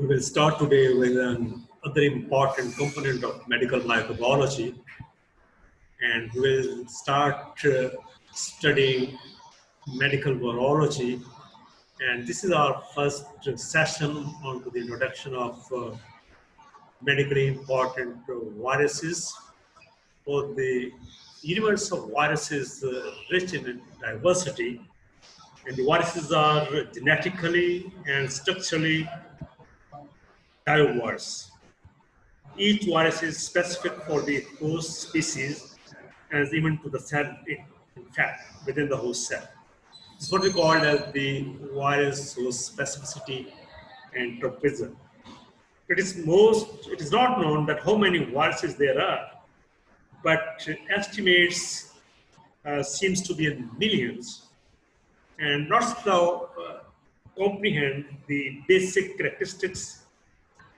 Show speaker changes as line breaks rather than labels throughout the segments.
We will start today with another important component of medical microbiology, and we will start studying medical virology. And this is our first session on the introduction of medically important viruses. For the universe of viruses rich in diversity, and the viruses are genetically and structurally diverse. Each virus is specific for the host species and even to the cell, in fact, within the host cell. This is what we call as the virus host specificity and tropism. It is not known that how many viruses there are, but estimates seems to be in millions, and not so comprehend the basic characteristics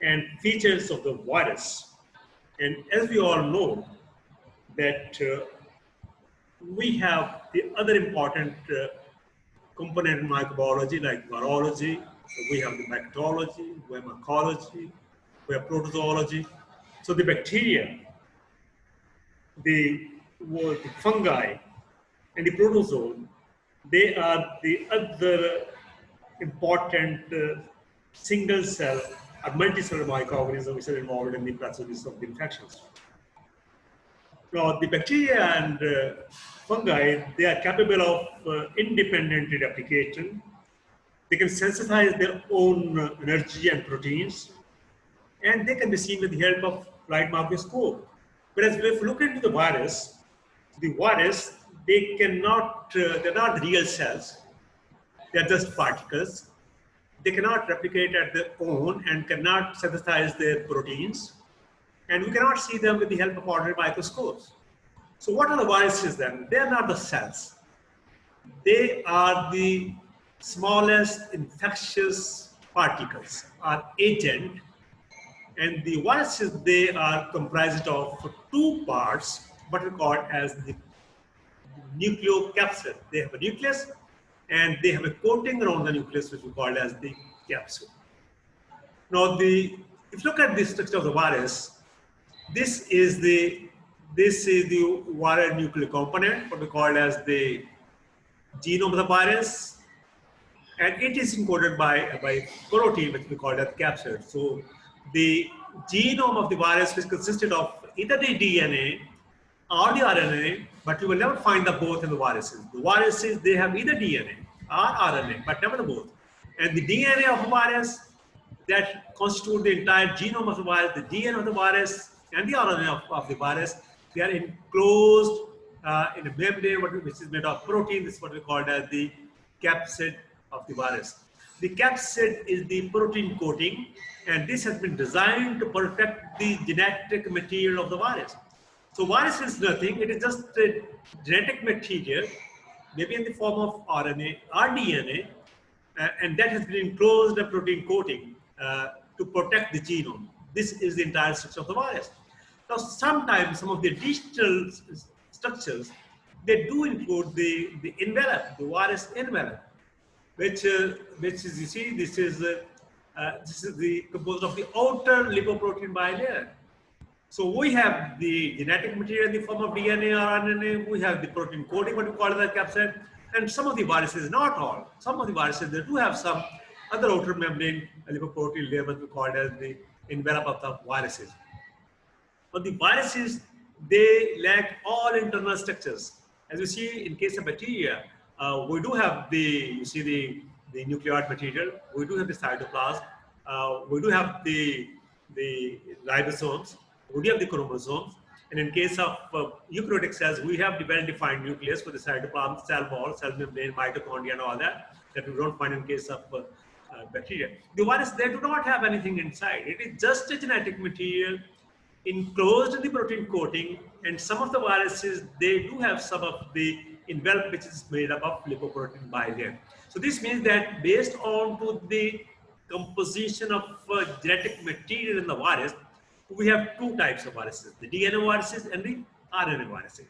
and features of the virus. And as we all know that we have the other important component in microbiology like virology, we have the bacteriology, we have mycology, we have protozoology. So the bacteria, the fungi, and the protozoa, they are the other important single cell or multicellular microorganisms which are involved in the pathogenesis of the infections. Now, the bacteria and fungi, they are capable of independent replication. They can synthesize their own energy and proteins, and they can be seen with the help of light microscope. Whereas if you look into the virus, they cannot, they're not real cells. They're just particles. They cannot replicate at their own and cannot synthesize their proteins. And we cannot see them with the help of ordinary microscopes. So what are the viruses then? They are not the cells. They are the smallest infectious particles or agent. And the viruses, they are comprised of two parts, what we call as the nucleocapsid. They have a nucleus and they have a coating around the nucleus, which we call as the capsule. Now, if you look at the structure of the virus, this is the viral nuclear component, what we call as the genome of the virus, and it is encoded by protein, which we call as capsid. So the genome of the virus, which consisted of either the DNA or the RNA, but you will never find the both in the viruses. The viruses, they have either DNA or RNA, but never the both. And the DNA of the virus, that constitute the entire genome of the virus, the DNA of the virus, and the RNA of the virus, they are enclosed in a membrane which is made of protein. This is what we call as the capsid of the virus. The capsid is the protein coating, and this has been designed to protect the genetic material of the virus. So virus is nothing, it is just a genetic material, maybe in the form of RNA or DNA, and that has been enclosed a protein coating to protect the genome. This is the entire structure of the virus. Now, sometimes some of the additional structures, they do include the envelope, the virus envelope, which is, you see, this is the composed of the outer lipoprotein bilayer. So we have the genetic material in the form of DNA or RNA, we have the protein coating, what we call the capsid, and some of the viruses, not all, some of the viruses, they do have some other outer membrane lipoprotein layer, what we call as the envelope of the viruses. But the viruses, they lack all internal structures. As you see, in case of bacteria, we do have the nucleoid material, we do have the cytoplasm, we do have the ribosomes, we do have the chromosomes, and in case of eukaryotic cells, we have the well-defined nucleus with the cytoplasm, cell wall, cell membrane, mitochondria, and all that we don't find in case of bacteria. The virus, they do not have anything inside. It is just a genetic material enclosed in the protein coating, and some of the viruses, they do have some of the envelope which is made up of lipoprotein bilayer. So this means that based on to the composition of genetic material in the virus, we have two types of viruses, the DNA viruses and the RNA viruses.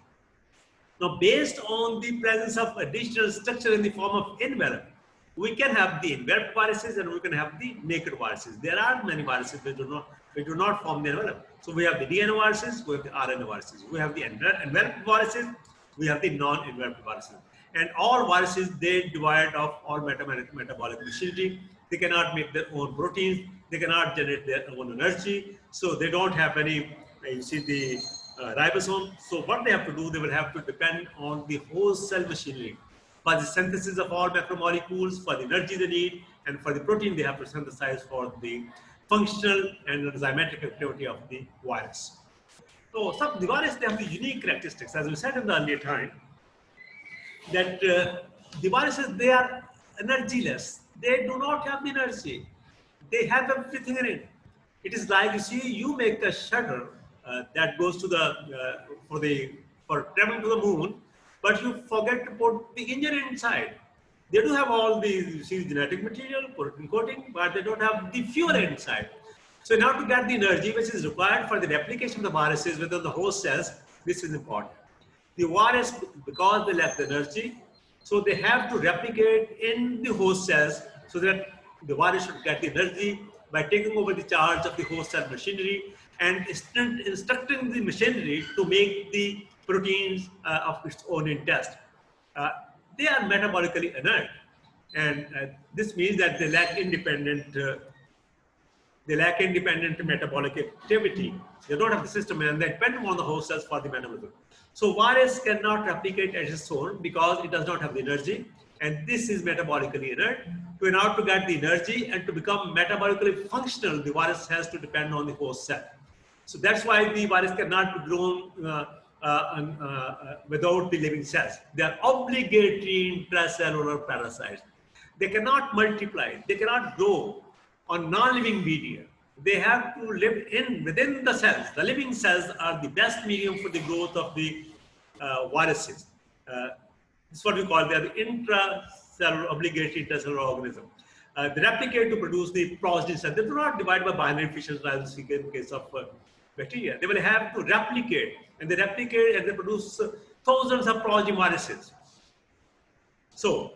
Now, based on the presence of additional structure in the form of envelope, We can have the enveloped viruses and we can have the naked viruses. There are many viruses which do not form the envelope. So we have the DNA viruses, we have the RNA viruses. We have the enveloped viruses, we have the non-enveloped viruses. And all viruses, they divide off all metabolic machinery. They cannot make their own proteins. They cannot generate their own energy. So they don't have any, you see the ribosome. So what they have to do, they will have to depend on the whole cell machinery for the synthesis of all macromolecules, for the energy they need, and for the protein they have to synthesize for the functional and enzymatic activity of the virus. So the virus, they have the unique characteristics. As we said in the earlier time, that the viruses, they are energyless. They do not have the energy. They have everything in it. It is like, you see, you make a shuttle that goes to for traveling to the moon, but you forget to put the engine inside. They do have all the, you see, genetic material, protein coating, but they don't have the fuel inside. So in order to get the energy which is required for the replication of the viruses within the host cells, this is important. The virus, because they lack the energy, so they have to replicate in the host cells so that the virus should get the energy by taking over the charge of the host cell machinery and instructing the machinery to make the proteins of its own interest. They are metabolically inert, and this means that they lack independent metabolic activity. They don't have the system, and they depend on the host cells for the metabolism. So virus cannot replicate as its own because it does not have the energy, and this is metabolically inert. So in order to get the energy and to become metabolically functional, the virus has to depend on the host cell. So that's why the virus cannot be grown without the living cells. They are obligatory intracellular parasites. They cannot multiply. They cannot grow on non-living media. They have to live within the cells. The living cells are the best medium for the growth of the viruses. This is what we call, they are the intracellular, obligatory intracellular organism. They replicate to produce the progeny cells. They do not divide by binary fission as in case of bacteria. They will have to replicate, and they replicate and they produce thousands of progeny viruses. So,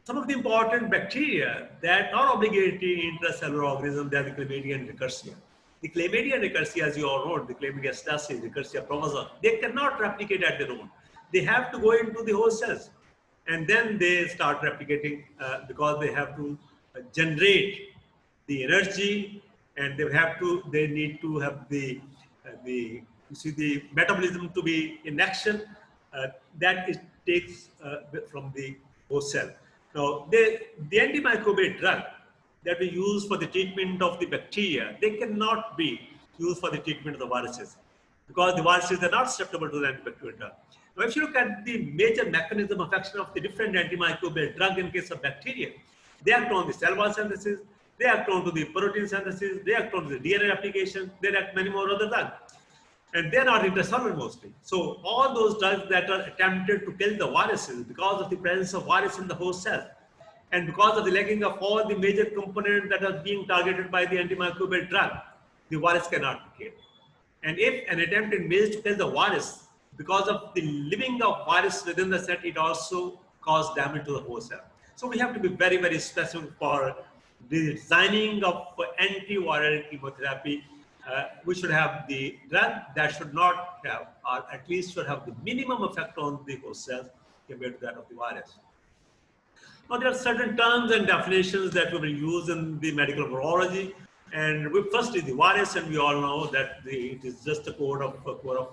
some of the important bacteria that are obligatory intracellular organisms, they are the chlamydia and rickettsia. The chlamydia and rickettsia, as you all know, the chlamydia stacys, rickettsia promasa, they cannot replicate at their own. They have to go into the host cells, and then they start replicating because they have to generate the energy, and they need to have the metabolism to be in action. That it takes from the host cell. Now, the antimicrobial drug that we use for the treatment of the bacteria, they cannot be used for the treatment of the viruses because the viruses are not susceptible to the antibacterial drug. Now, if you look at the major mechanism of action of the different antimicrobial drug in case of bacteria, they act on the cell wall synthesis, they act on to the protein synthesis, they act on the DNA replication, they act many more other drugs. And they're not intracellular mostly. So all those drugs that are attempted to kill the viruses because of the presence of virus in the host cell and because of the lacking of all the major components that are being targeted by the antimicrobial drug, the virus cannot be killed. And if an attempt is made to kill the virus, because of the living of virus within the cell, it also causes damage to the host cell. So we have to be very, very specific for the designing of antiviral chemotherapy. We should have the drug that should not have, or at least should have the minimum effect on the host cells compared to that of the virus. Now, there are certain terms and definitions that we will use in the medical virology. And first is the virus, and we all know that it is just a code of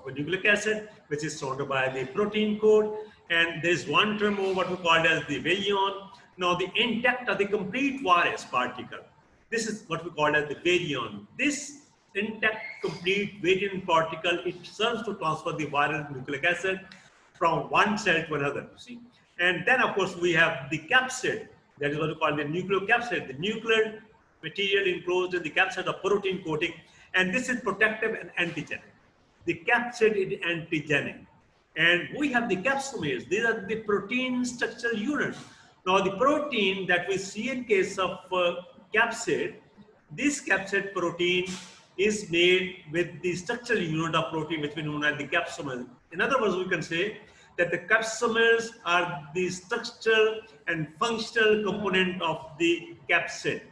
nucleic acid, which is surrounded by the protein code. And there is one term what we call as the virion. Now, the intact or the complete virus particle, this is what we call as the virion. This intact complete virion particle, it serves to transfer the viral nucleic acid from one cell to another, you see. And then, of course, we have the capsid, that is what we call the nucleocapsid, the nuclear material enclosed in the capsid of protein coating, and this is protective and antigenic. The capsid is antigenic. And we have the capsomeres, these are the protein structural units. Now, the protein that we see in case of capsid, this capsid protein is made with the structural unit of protein which we know as the capsomere. In other words, we can say that the capsomeres are the structural and functional component of the capsid.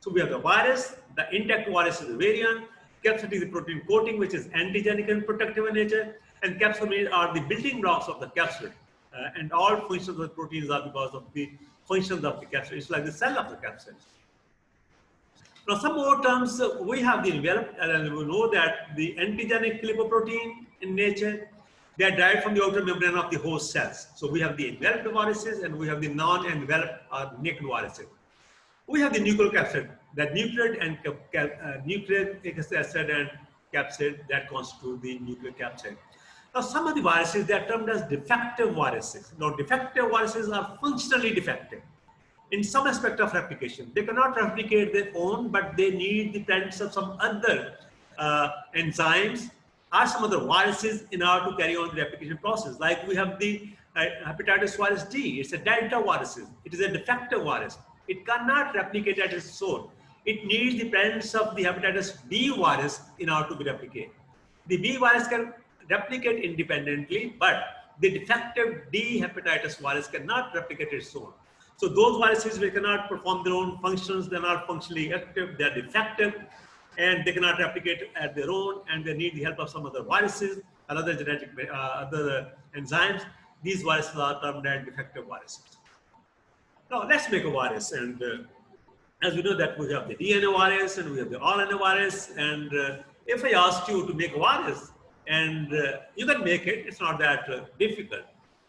So we have the virus, the intact virus is the variant, capsid is the protein coating which is antigenic and protective in nature, and capsomeres are the building blocks of the capsid. And all functions of the proteins are because of the functions of the capsid. It's like the cell of the capsid. Now, some more terms, we have the envelope, and we know that the antigenic lipoprotein in nature, they are derived from the outer membrane of the host cells. So we have the enveloped viruses and we have the non-enveloped or naked viruses. We have the nucleocapsid, that nucleic and nucleic acid and capsid that constitute the nucleocapsid. Now, some of the viruses, they are termed as defective viruses. Now, defective viruses are functionally defective in some aspect of replication. They cannot replicate their own, but they need the presence of some other enzymes or some other viruses in order to carry on the replication process. Like we have the hepatitis virus D. It's a delta virus. It is a defective virus. It cannot replicate at its own. It needs the presence of the hepatitis B virus in order to be replicated. The B virus can replicate independently, but the defective D hepatitis virus cannot replicate its own. So those viruses, they cannot perform their own functions, they're not functionally active, they're defective, and they cannot replicate at their own, and they need the help of some other viruses or other genetic, other enzymes. These viruses are termed as defective viruses. Now let's make a virus, and as we know that we have the DNA virus and we have the RNA virus, and if I asked you to make a virus, and you can make it, it's not that difficult.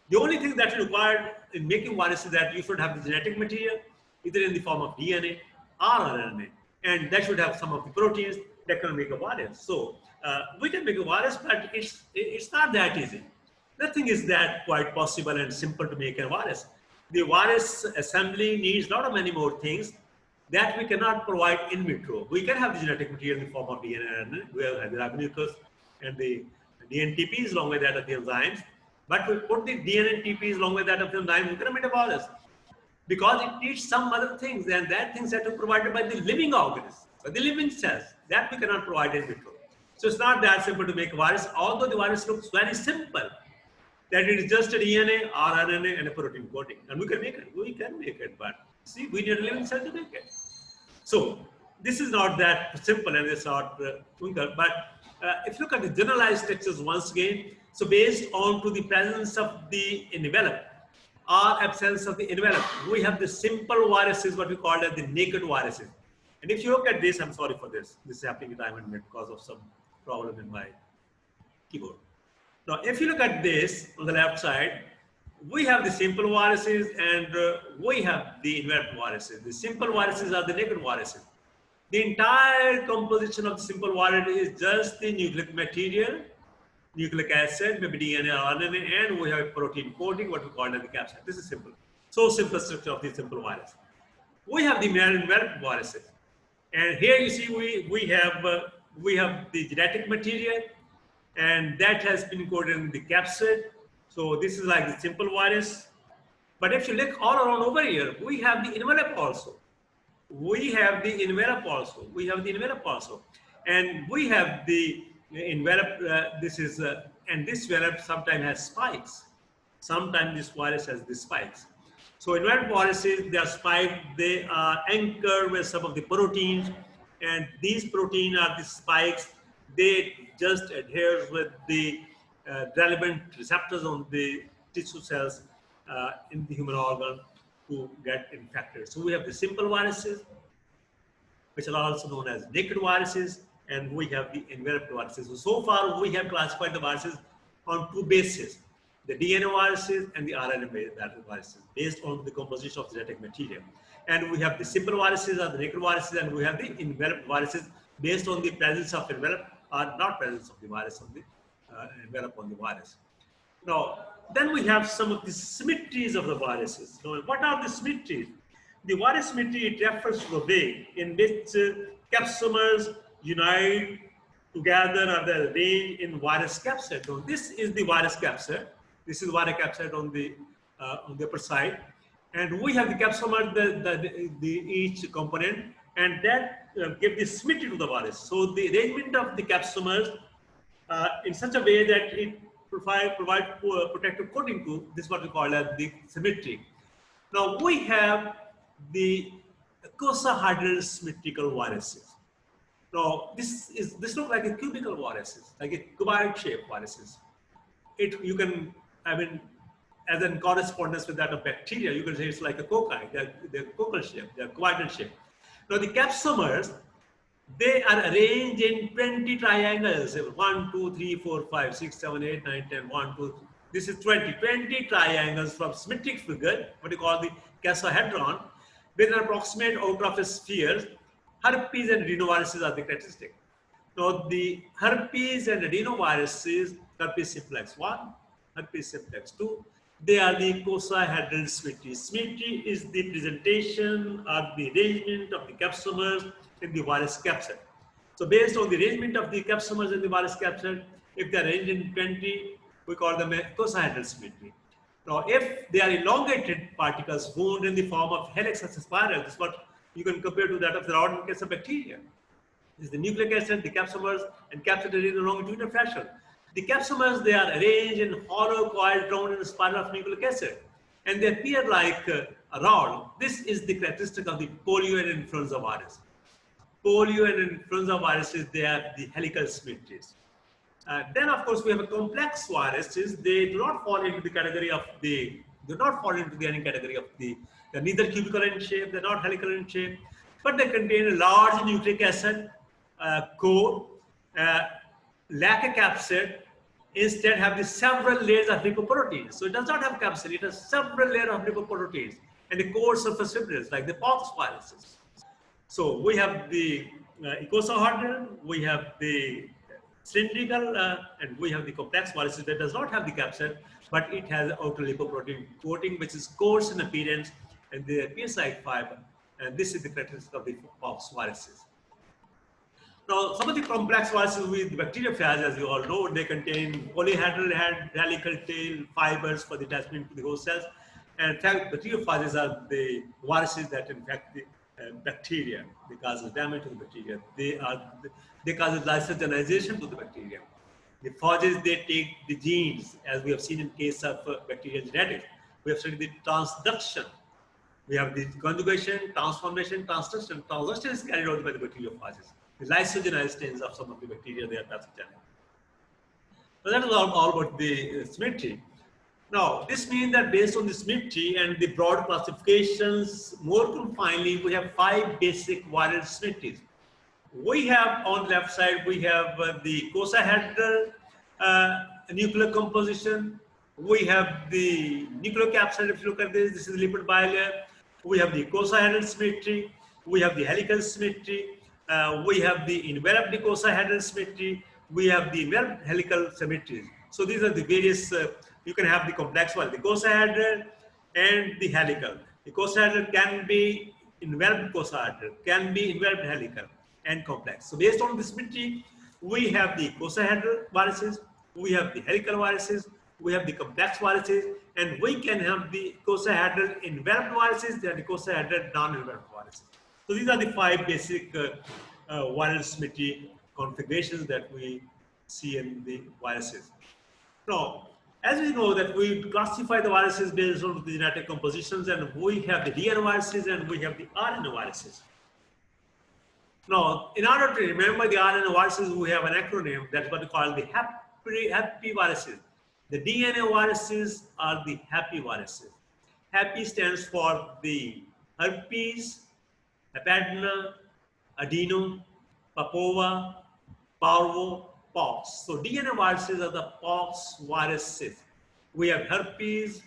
The only thing that is required in making virus is that you should have the genetic material, either in the form of DNA or RNA, and that should have some of the proteins that can make a virus. So we can make a virus, but it's not that easy. Nothing is that quite possible and simple to make a virus. The virus assembly needs a lot of many more things that we cannot provide in vitro. We can have the genetic material in the form of DNA and RNA. We have the ribonucleus and the DNTPs along with that of the enzymes. But we put the DNA and TPs along with that of the enzymes, we can make a virus. Because it needs some other things, and that things have to be provided by the living organisms, by the living cells. That we cannot provide in vitro. So it's not that simple to make a virus, although the virus looks very simple. That it is just a DNA, RNA, and a protein coating. And we can make it. We can make it, but see, we need a living cell to make it. So this is not that simple, and it's not twinkle. But if you look at the generalized structures once again, so based on to the presence of the envelope or absence of the envelope, we have the simple viruses, what we call as the naked viruses. And if you look at this, I'm sorry for this. This is happening in time and minute because of some problem in my keyboard. Now, if you look at this on the left side, we have the simple viruses and we have the enveloped viruses. The simple viruses are the naked viruses. The entire composition of the simple virus is just the nucleic material, nucleic acid, maybe DNA or RNA, and we have a protein coating, what we call as the capsid. This is simple. So simple structure of the simple virus. We have the enveloped viruses. And here you see we have the genetic material, and that has been encoded in the capsid. So this is like the simple virus. But if you look all around over here, we have the envelope also. We have the envelope also. We have the envelope also. And we have the envelope, and this envelope sometimes has spikes. Sometimes this virus has the spikes. So enveloped viruses, they are spiked, they are anchored with some of the proteins, and these proteins are the spikes. They just adhere with the relevant receptors on the tissue cells in the human organ to get infected. So we have the simple viruses, which are also known as naked viruses, and we have the enveloped viruses. So far, we have classified the viruses on two bases, the DNA viruses and the RNA viruses, based on the composition of genetic material. And we have the simple viruses or the naked viruses, and we have the enveloped viruses based on the presence of envelope or not presence of the virus on the envelope on the virus. Now, then we have some of the symmetries of the viruses. So what are the symmetries? The virus symmetry, it refers to the way in which capsomers unite together or they arrange in virus capsid. So this is the virus capsid. This is virus capsid on the upper side. And we have the capsomer, each component, and that gives the symmetry to the virus. So the arrangement of the capsomers in such a way that it provide protective coating to. This is what we call as the symmetry. Now we have the icosahedral symmetrical viruses. Now this looks like a cubical viruses, like a cuboid shaped viruses. You can, I mean, as in correspondence with that of bacteria, you can say it's like a cocci. They're cocal shape, they're cuboidal shape. Now the capsomers, they are arranged in 20 triangles. 1, 2, 3, 4, 5, 6, 7, 8, 9, 10, 1, 2. This is 20 triangles from symmetric figure, what you call the icosahedron, with an approximate outer of a sphere. Herpes and adenoviruses are the characteristic. Now the herpes and adenoviruses, herpes simplex 1, herpes simplex 2, they are the icosahedral symmetry. Symmetry is the presentation or the arrangement of the capsomers in the virus capsule. So based on the arrangement of the capsomers in the virus capsule, if they are arranged in 20, we call them a icosahedral symmetry. Now if they are elongated particles formed in the form of helix or spiral, this is what you can compare to that of the ordinary case of bacteria. This is the nucleic acid, the capsomers, and capsulated in a longitudinal fashion. The capsomers, they are arranged in hollow coils drawn in a spiral of nucleic acid, and they appear like a rod. This is the characteristic of the polio and influenza virus. Polio and influenza viruses, they have the helical symmetries. Then, of course, we have a complex viruses. They do not fall into the category of the, any category of the, they're neither cubical in shape, they're not helical in shape, but they contain a large nucleic acid core, lack a capsid, instead have the several layers of lipoproteins. So it does not have capsid, it has several layers of lipoproteins and the core surface fibrils like the pox viruses. So we have the icosahedral, we have the cylindrical, and we have the complex viruses that does not have the capsid, but it has outer lipoprotein coating, which is coarse in appearance, and they appear like fiber. And this is the characteristic of the pox viruses. Now, some of the complex viruses with bacteriophage, as you all know, they contain polyhedral head, helical tail, fibers for the attachment to the host cells. And in fact, bacteriophages are the viruses that infect the bacteria. They cause damage to the bacteria. They cause lysogenization to the bacteria. The phages, they take the genes, as we have seen in case of bacterial genetics. We have studied the transduction. We have the conjugation, transformation, transduction. Transduction is carried out by the bacteriophages. The lysogenized stains of some of the bacteria, they are pathogenic. So that is all about the symmetry. Now, this means that based on the symmetry and the broad classifications, more confinedly, we have 5 basic viral symmetries. We have on the left side, we have the icosahedral nuclear composition. We have the nucleocapsid. If you look at this is the lipid bilayer. We have the icosahedral symmetry. We have the helical symmetry. We have the enveloped icosahedral symmetry. We have the enveloped helical symmetries. So these are the various, you can have the complex one, the icosahedral and the helical. The icosahedral can be enveloped icosahedral, can be enveloped helical and complex. So based on the symmetry, we have the icosahedral viruses, we have the helical viruses, we have the complex viruses, and we can have the icosahedral enveloped viruses and icosahedral non-enveloped viruses. So these are the 5 basic viral symmetry configurations that we see in the viruses. Now, as we know that we classify the viruses based on the genetic compositions, and we have the DNA viruses and we have the RNA viruses. Now, in order to remember the RNA viruses, we have an acronym that's what we call the happy viruses. The DNA viruses are the happy viruses. Happy stands for the herpes, hepatena, adeno, papova, parvo, pox. So DNA viruses are the pox viruses. We have herpes,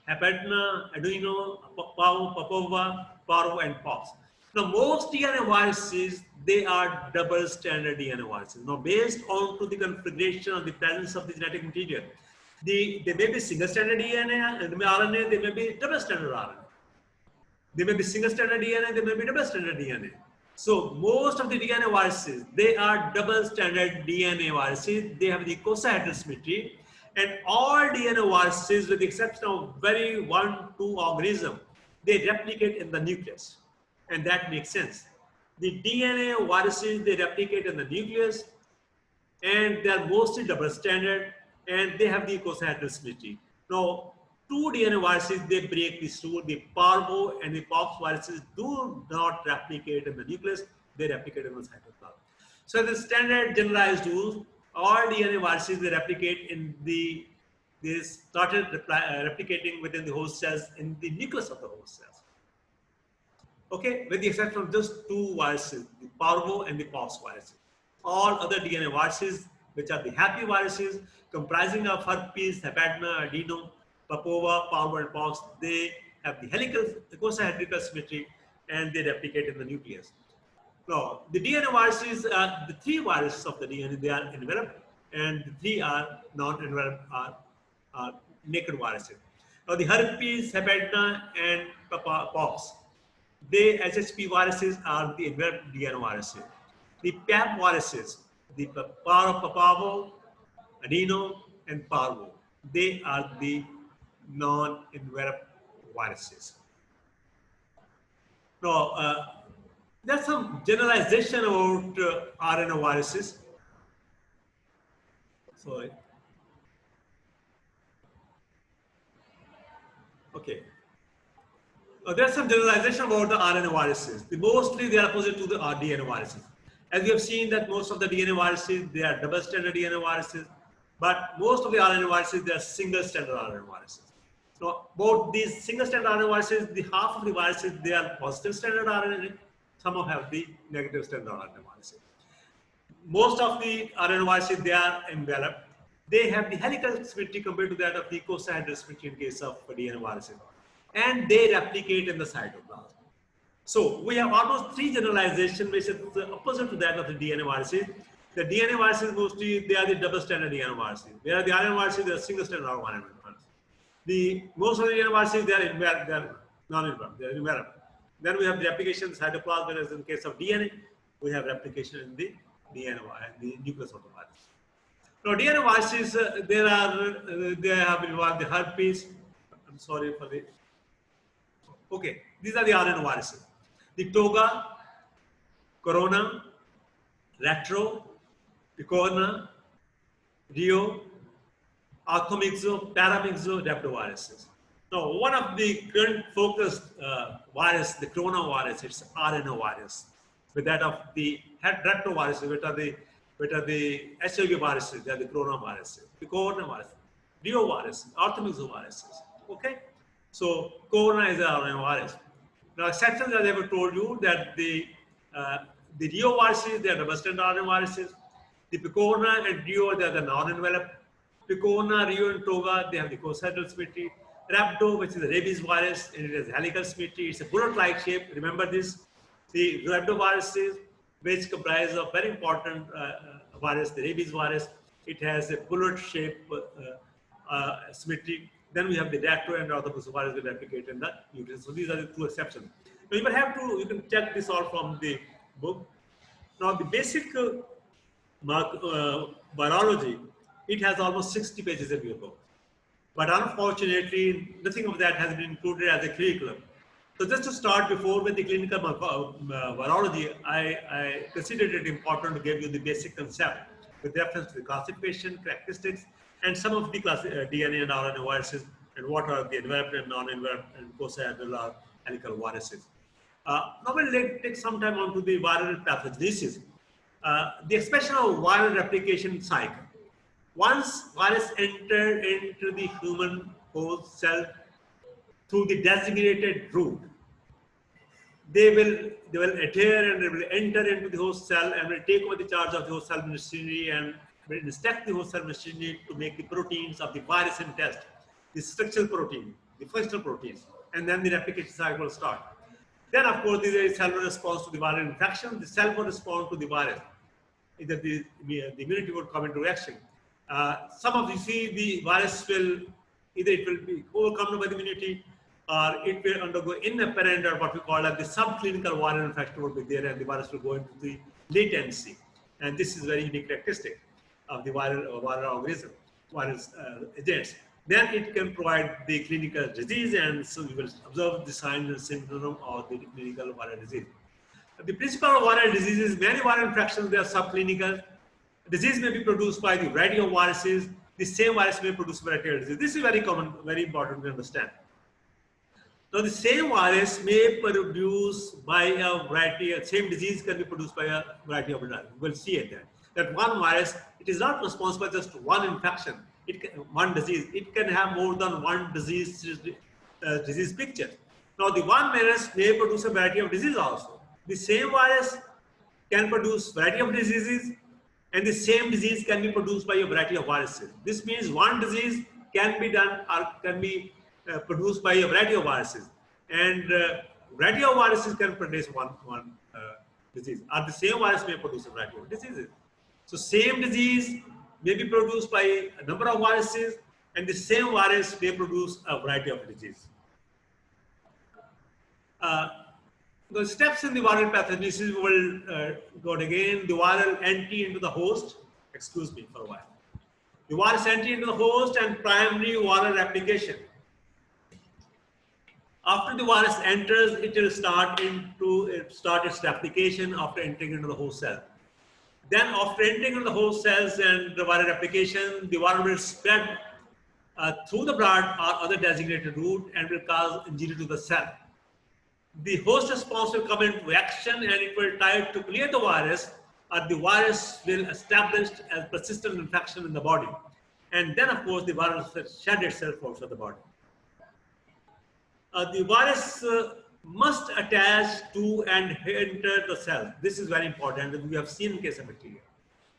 hepatena, adeno, papova, parvo, and pox. Now, most DNA viruses, they are double standard DNA viruses. Now, based on to the configuration of the presence of the genetic material, they may be single standard DNA and RNA, they may be double standard RNA. They may be single standard DNA, they may be double standard DNA. So most of the DNA viruses, they are double standard DNA viruses. They have the icosahedral symmetry, and all DNA viruses, with the exception of very 1-2 organism, they replicate in the nucleus, and that makes sense. The DNA viruses, they replicate in the nucleus, and they are mostly double standard. and they have the icosahedral symmetry. Now, two DNA viruses, they break this rule. The parvo and the pox viruses do not replicate in the nucleus, they replicate in the cytoplasm. So the standard generalized rules, all DNA viruses, they replicate in the, they started replicating within the host cells in the nucleus of the host cells. Okay, with the exception of just two viruses, the parvo and the pox viruses. All other DNA viruses, which are the happy viruses, comprising of herpes, hepatitis, adeno, papova, parvo, and pox, they have the helical, icosahedral symmetry, and they replicate in the nucleus. Now, the DNA viruses, the three viruses of the DNA, they are enveloped, and the three are non-enveloped, are naked viruses. Now, the herpes, hepatitis, and pox, they HHP viruses are the enveloped DNA viruses. The PAP viruses, the parvo, adeno, and parvo, they are the non-enveloped viruses. Now, there's some generalization about RNA viruses. Sorry. Okay. There's some generalization about the RNA viruses. Mostly they are opposite to the DNA viruses. As we have seen that most of the DNA viruses, they are double-stranded DNA viruses, but most of the RNA viruses, they are single-stranded RNA viruses. So both these single-stranded RNA viruses, the half of the viruses, they are positive-stranded RNA, some of have the negative-stranded RNA viruses. Most of the RNA viruses, they are enveloped. They have the helical symmetry compared to that of the icosahedral symmetry in case of DNA viruses. And they replicate in the cytoplasm. So we have almost three generalizations which is opposite to that of the DNA viruses. The DNA viruses mostly, they are the double-stranded DNA viruses. Whereas the RNA viruses, they are single-stranded RNA viruses. Most of the DNA viruses, they are non-enveloped, they are enveloped. Then we have the replication in the cytoplasm, whereas in case of DNA, we have replication in the DNA, the nucleus of the virus. Now, DNA viruses, they have involved the herpes. I'm sorry for the. Okay, these are the RNA viruses. The toga, corona, retro, picorna, rio, arthomyxo, paramyxo, rhabdoviruses. Now, one of the current focused virus, the coronavirus, it's RNA virus. With that of the retroviruses, which are the HIV viruses, they are the coronaviruses, picornavirus, rio virus, arthomyxo viruses. Okay, so corona is an RNA virus. Now, exceptions, as I have told you, that the rio viruses, they are double-stranded RNA viruses. The picorna and rio, they are the non-enveloped. Picorna, rio, and toga, they have the icosahedral symmetry. Rhabdo, which is a rabies virus, and it has helical symmetry. It's a bullet-like shape. Remember this. The rhabdoviruses, which comprise of very important virus, the rabies virus, it has a bullet-shaped symmetry. Then we have the retro and orthopoxo virus that replicate in the nucleus. So these are the two exceptions. Now you will have to, you can check this all from the book. Now the basic virology, it has almost 60 pages in your book. But unfortunately, nothing of that has been included as a curriculum. So just to start before with the clinical virology, I considered it important to give you the basic concept with reference to the classification, characteristics, and some of the DNA and RNA viruses, and what are the enveloped and non-enveloped and icosahedral or helical viruses. Now we'll take some time on to the viral pathogenesis. The expression of viral replication cycle. Once virus enter into the human host cell through the designated route, they will adhere and they will enter into the host cell and will take over the charge of the host cell machinery and will instruct the host cell machinery to make the proteins of the virus in test, the structural protein, the functional proteins, and then the replication cycle will start. Then, of course, there is cell response to the viral infection. The cell will respond to the virus. Either the immunity would come into reaction. Some of you see the virus will, either it will be overcome by the immunity or it will undergo inapparent or what we call as the subclinical viral infection will be there and the virus will go into the latency. And this is very unique characteristic of the viral organism, virus agents. Then it can provide the clinical disease, and so we will observe the signs and symptoms of the clinical viral disease. The principle of viral disease is many viral infections, they are subclinical. Disease may be produced by the variety of viruses, the same virus may produce a variety of diseases. This is very common, very important to understand. Now, the same virus may produce by a variety of, same disease can be produced by a variety of drugs. We'll see it there. That one virus, it is not responsible for just one infection, one disease. It can have more than one disease picture. Now, the one virus may produce a variety of diseases also. The same virus can produce variety of diseases, and the same disease can be produced by a variety of viruses. This means one disease can be done or can be produced by a variety of viruses, and variety of viruses can produce one disease, or the same virus may produce a variety of diseases. So same disease may be produced by a number of viruses, and the same virus may produce a variety of diseases. The steps in the viral pathogenesis will go again. The viral entry into the host, excuse me for a while. The virus entry into the host and primary viral replication. After the virus enters, it will start its replication after entering into the host cell. Then after entering into the host cells and the viral replication, the virus will spread through the blood or other designated route and will cause injury to the cell. The host response will come into action and it will try to clear the virus, or the virus will establish as persistent infection in the body. And then, of course, the virus will shed itself out of the body. The virus must attach to and enter the cell. This is very important, and we have seen in case of bacteria.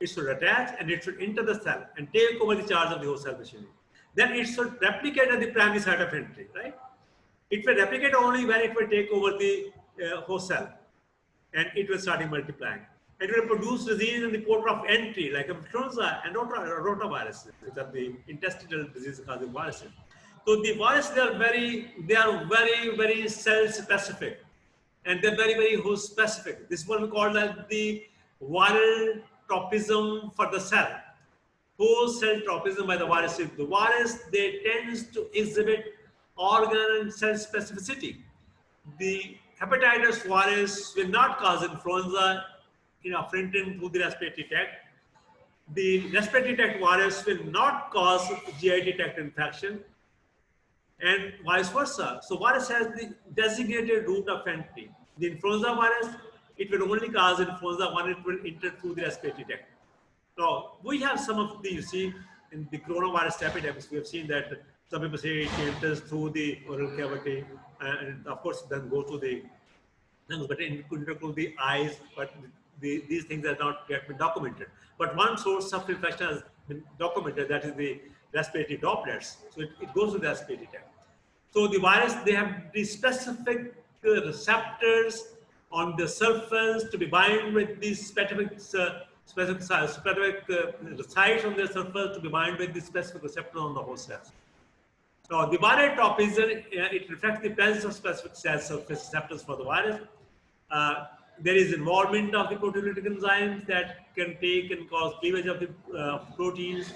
It should attach and it should enter the cell and take over the charge of the host cell machinery. Then it should replicate at the primary site of entry, right? It will replicate only when it will take over the host cell, and it will start multiplying. It will produce disease in the port of entry, like influenza and rotaviruses, which are the intestinal disease-causing viruses. So the viruses, they are very cell specific, and they're very host specific. This is what we call as the viral tropism for the cell. Host cell tropism by the viruses. The virus, they tends to exhibit organ and cell specificity. The hepatitis virus will not cause influenza after entering through the respiratory tract. The respiratory tract virus will not cause GI tract infection, and vice versa. So virus has the designated route of entry. The influenza virus, it will only cause influenza when it will enter through the respiratory tract. Now, we have some of the, you see, in the coronavirus epidemics, we have seen that some people say it enters through the oral cavity, and of course, then go to the lungs, but it could enter through the eyes, but these things are not yet been documented. But one source of infection has been documented, that is the respiratory droplets. So it goes to the respiratory tract. So the virus, they have the specific receptors on the surface to be bind with these specific sites on the surface to be bind with the specific receptor on the host cells. So the viral tropism, it reflects the presence of specific cell surface receptors for the virus. There is involvement of the proteolytic enzymes that can take and cause cleavage of the proteins,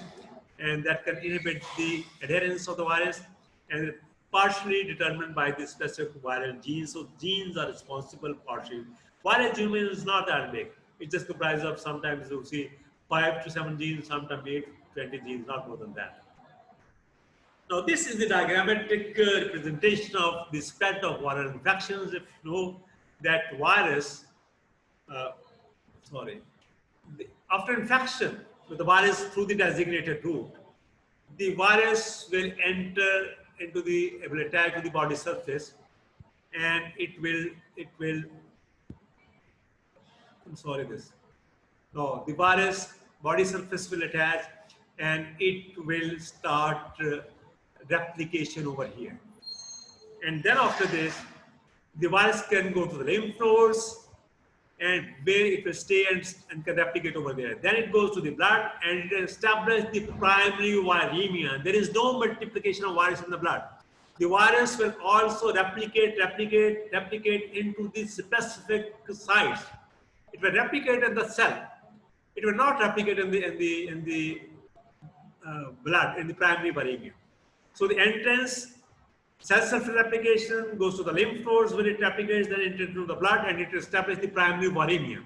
and that can inhibit the adherence of the virus, and partially determined by the specific viral genes. So genes are responsible partially. Viral genome is not that big. It just comprises of, sometimes you see 5 to 7 genes, sometimes 8 to 20 genes, not more than that. Now, this is the diagrammatic representation of the spread of viral infections. If you know that virus, after infection with the virus through the designated route, the virus will enter into it will attach to the body surface, and the virus body surface will attach, and it will start replication over here. And then after this, the virus can go to the lymph nodes, and where it will stay and can replicate over there. Then it goes to the blood and it will establish the primary viremia. There is no multiplication of virus in the blood. The virus will also replicate into the specific sites. It will replicate in the cell. It will not replicate in the blood, in the primary viremia. So the entrance, cell surface replication goes to the lymph nodes. When it replicates, then it enters into the blood and it establishes the primary viremia.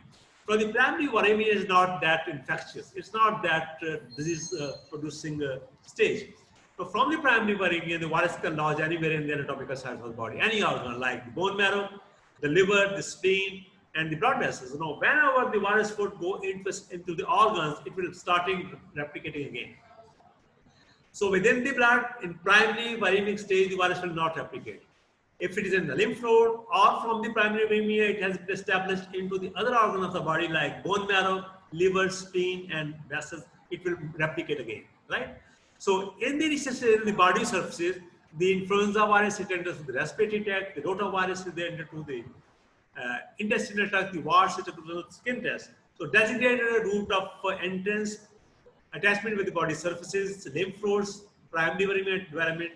So the primary viremia is not that infectious. It's not that disease-producing stage. So from the primary viremia, the virus can lodge anywhere in the anatomical site of the body, any organ like the bone marrow, the liver, the spleen, and the blood vessels. You know, whenever the virus would go into the organs, it will starting replicating again. So within the blood, in primary viremic stage, the virus will not replicate. If it is in the lymph node or from the primary viremia, it has been established into the other organ of the body like bone marrow, liver, spleen, and vessels, it will replicate again, right? So in the initial the body surfaces, the influenza virus, it enters the respiratory tract, the rotavirus, they enter to the intestinal tract, the warts, it enters to the skin test. So designated a route of entrance, attachment with the body surfaces, lymph nodes, primary environment,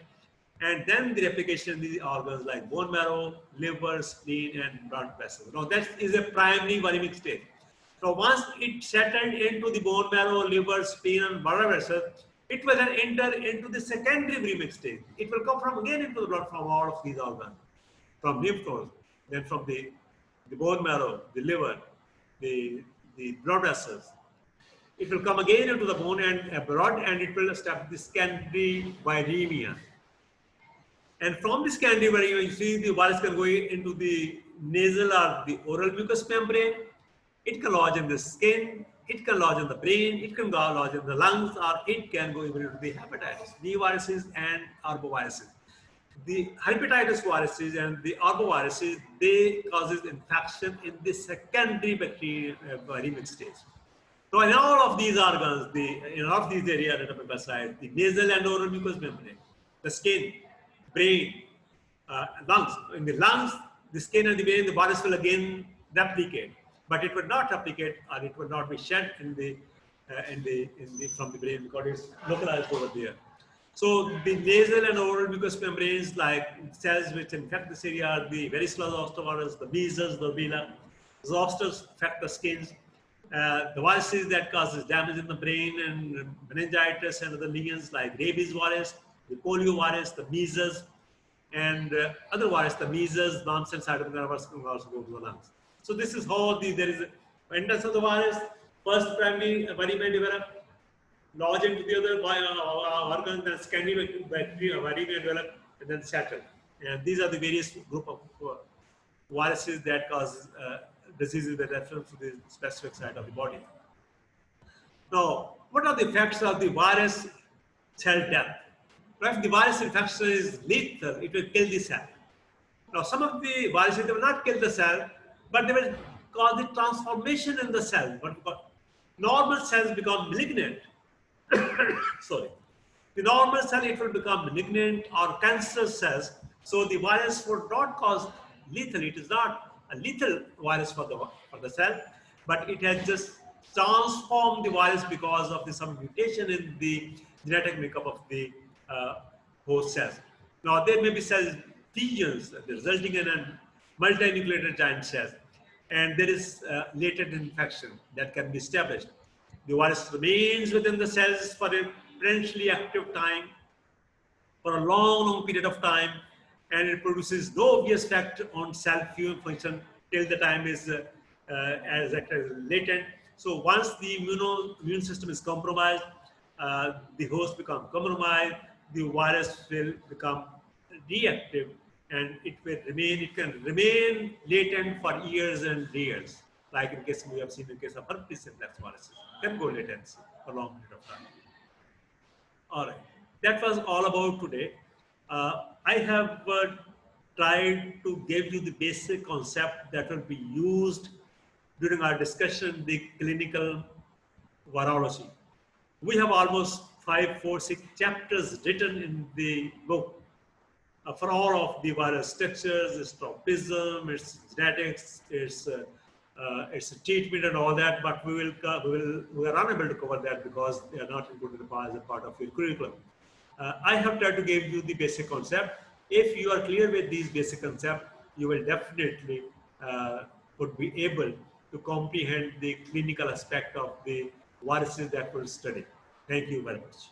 and then the replication in the organs like bone marrow, liver, spleen, and blood vessels. Now that is a primary viremic state. So once it settled into the bone marrow, liver, spleen, and blood vessels, it will then enter into the secondary viremic stage. It will come from again into the blood from all of these organs, from lymph nodes, then from the bone marrow, the liver, the blood vessels. It will come again into the bone and blood, and it will establish the secondary viremia. And from this secondary viremia, you see the virus can go into the nasal or the oral mucous membrane. It can lodge in the skin. It can lodge in the brain. It can lodge in the lungs, or it can go even into the hepatitis, B viruses and arboviruses. The hepatitis viruses and the arboviruses, they causes infection in the secondary bacterial viremic stage. So in all of these organs, in all of these areas anatomical site, the nasal and oral mucous membrane, the skin, brain, lungs. In the lungs, the skin and the brain, the virus will again replicate, but it would not replicate, or it would not be shed from the brain because it's localized over there. So the nasal and oral mucous membranes, like cells which infect this area, are the varicella zoster virus, the measles, the rubella. Zosters affect the skins. The viruses that causes damage in the brain and meningitis and other lesions like rabies virus, the polio virus, the measles, and other virus, the measles, nonsense cytomegalovirus can also go to the lungs. So this is how there is entrance of the virus. First primary viremia develop, lodge into the other organs, then secondary viremia develop, and then settle. And these are the various group of viruses that cause diseases that refer to the specific site of the body. Now, what are the effects of the virus cell death? If the virus infection is lethal, it will kill the cell. Now, some of the viruses, they will not kill the cell, but they will cause the transformation in the cell. But normal cells become malignant. Sorry. The normal cell, it will become malignant or cancerous cells. So the virus would not cause lethal. It is not a lethal virus for the cell, but it has just transformed the virus because of some mutation in the genetic makeup of the host cells. Now there may be cell fusions resulting in a multinucleated giant cells, and there is latent infection that can be established. The virus remains within the cells for a potentially active time, for a long period of time, and it produces no obvious effect on cell function till the time is as latent. So once the immune system is compromised, the host becomes compromised, the virus will become reactive, and it can remain latent for years and years. Like in case we have seen in case of herpes simplex viruses, can go latency for a long period of time. All right, that was all about today. I have tried to give you the basic concept that will be used during our discussion, the clinical virology. We have almost 5, 4, 6 chapters written in the book for all of the virus structures, its tropism, its genetics, its treatment and all that, but we are unable to cover that because they are not included as a part of your curriculum. I have tried to give you the basic concept. If you are clear with these basic concepts, you will definitely would be able to comprehend the clinical aspect of the viruses that we'll study. Thank you very much.